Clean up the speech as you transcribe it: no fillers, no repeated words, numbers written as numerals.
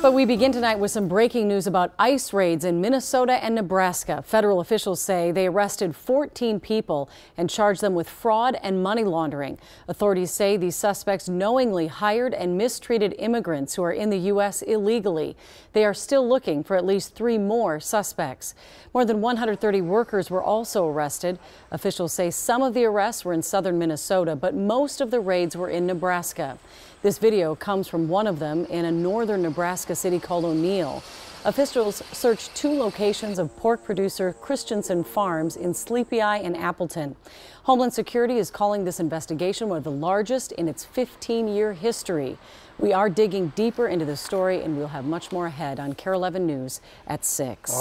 But we begin tonight with some breaking news about ICE raids in Minnesota and Nebraska. Federal officials say they arrested 14 people and charged them with fraud and money laundering. Authorities say these suspects knowingly hired and mistreated immigrants who are in the U.S. illegally. They are still looking for at least 3 more suspects. More than 130 workers were also arrested. Officials say some of the arrests were in southern Minnesota, but most of the raids were in Nebraska. This video comes from one of them in a northern Nebraska city called O'Neill. Officials searched 2 locations of pork producer Christensen Farms in Sleepy Eye and Appleton. Homeland Security is calling this investigation one of the largest in its 15-year history. We are digging deeper into the story, and we'll have much more ahead on KARE 11 News at 6.